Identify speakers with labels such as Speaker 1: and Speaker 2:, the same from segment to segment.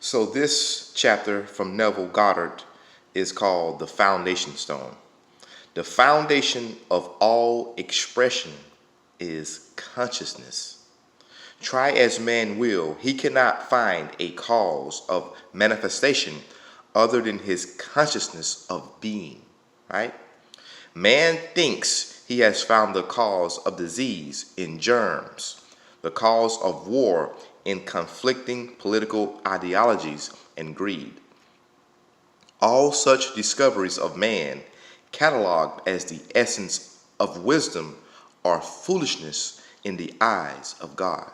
Speaker 1: So this chapter from Neville Goddard is called The Foundation Stone. The foundation of all expression is consciousness. Try as man will, he cannot find a cause of manifestation other than his consciousness of being, right? Man thinks he has found the cause of disease in germs, the cause of war in conflicting political ideologies and greed. All such discoveries of man, cataloged as the essence of wisdom, are foolishness in the eyes of God.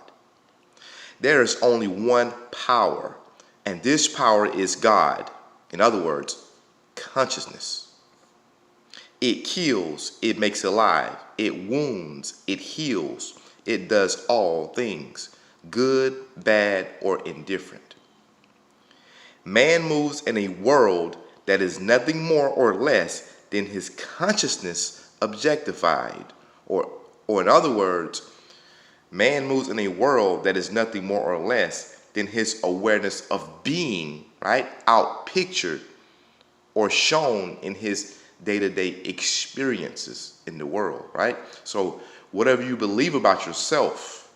Speaker 1: There is only one power, and this power is God. In other words, consciousness. It kills, it makes alive, it wounds, it heals, it does all things, good, bad, or indifferent. Man moves in a world that is nothing more or less than his consciousness objectified, or in other words, man moves in a world that is nothing more or less than his awareness of being, right, outpictured or shown in his day-to-day experiences in the world, right? So whatever you believe about yourself,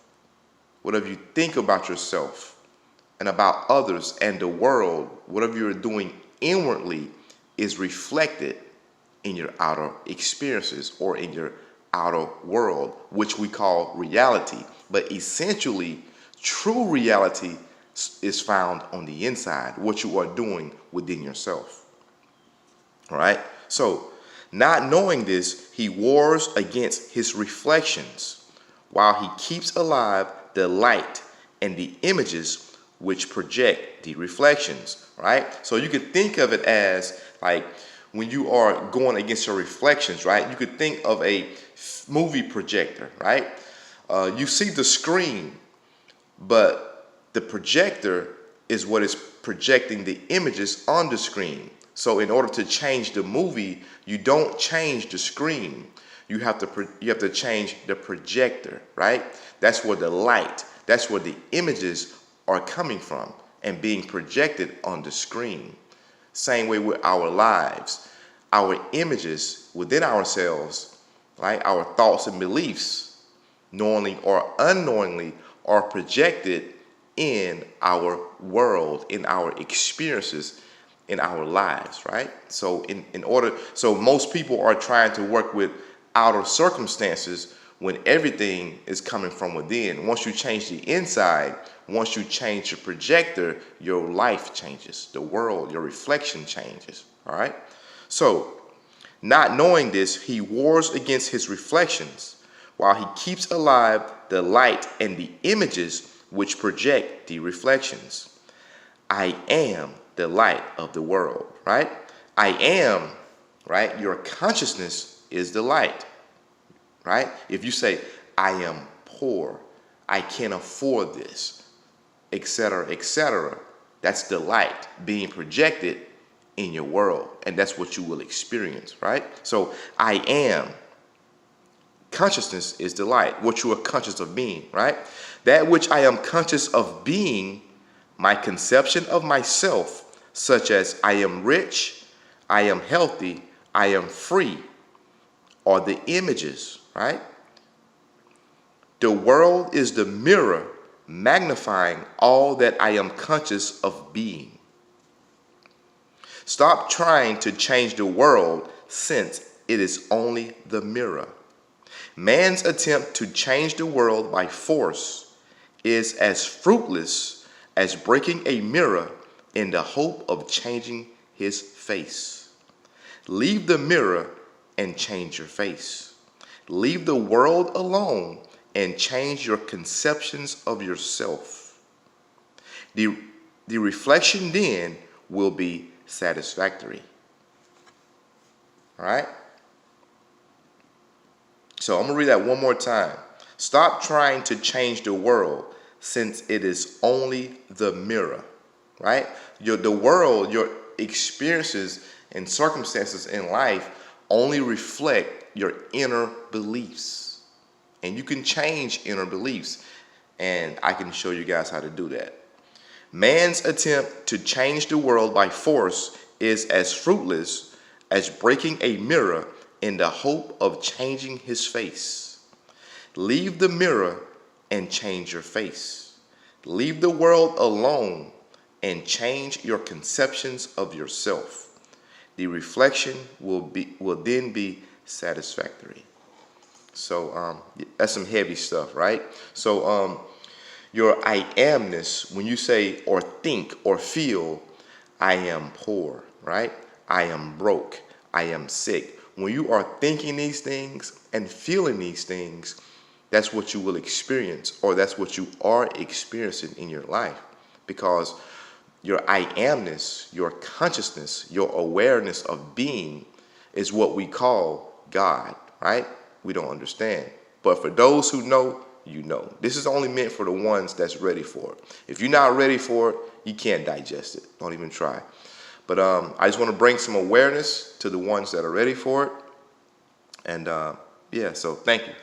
Speaker 1: whatever you think about yourself and about others and the world, whatever you're doing inwardly is reflected in your outer experiences or in your outer world, which we call reality. But essentially, true reality is found on the inside, what you are doing within yourself. All right? So, not knowing this, he wars against his reflections while he keeps alive the light and the images which project the reflections, right? So you could think of it as like when you are going against your reflections, right? You could think of a movie projector, right? You see the screen, but the projector is what is projecting the images on the screen. So in order to change the movie, you don't change the screen. You have to change the projector, right? That's where the light, that's where the images are coming from and being projected on the screen. Same way with our lives. Our images within ourselves, right? Our thoughts and beliefs, knowingly or unknowingly, are projected in our world, in our experiences, in our lives, right? So so most people are trying to work with outer circumstances when everything is coming from within. Once you change the inside, once you change your projector, your life changes. The world, your reflection changes, all right? So, not knowing this, he wars against his reflections while he keeps alive the light and the images which project the reflections. I am the light of the world, right? I am, right? Your consciousness is the light, right? If you say, I am poor, I can't afford this, etc., that's the light being projected in your world, and that's what you will experience, right? So I am, consciousness is the light, what you are conscious of being, right? That which I am conscious of being, my conception of myself, such as I am rich, I am healthy, I am free, are the images, right? The world is the mirror magnifying all that I am conscious of being. Stop trying to change the world since it is only the mirror. Man's attempt to change the world by force is as fruitless as breaking a mirror in the hope of changing his face. Leave the mirror and change your face. Leave the world alone and change your conceptions of yourself. The reflection then will be satisfactory. All right? So I'm going to read that one more time. Stop trying to change the world since it is only the mirror, right? The world, your experiences and circumstances in life only reflect your inner beliefs. And you can change inner beliefs. And I can show you guys how to do that. Man's attempt to change the world by force is as fruitless as breaking a mirror in the hope of changing his face. Leave the mirror and change your face. Leave the world alone and change your conceptions of yourself. The reflection will then be satisfactory. So that's some heavy stuff, right? So your I amness, when you say or think or feel, I am poor, right? I am broke. I am sick. When you are thinking these things and feeling these things, that's what you will experience, or that's what you are experiencing in your life. Because your I amness, your consciousness, your awareness of being is what we call God, right? We don't understand. But for those who know, you know. This is only meant for the ones that's ready for it. If you're not ready for it, you can't digest it. Don't even try. But I just want to bring some awareness to the ones that are ready for it. And yeah, so thank you.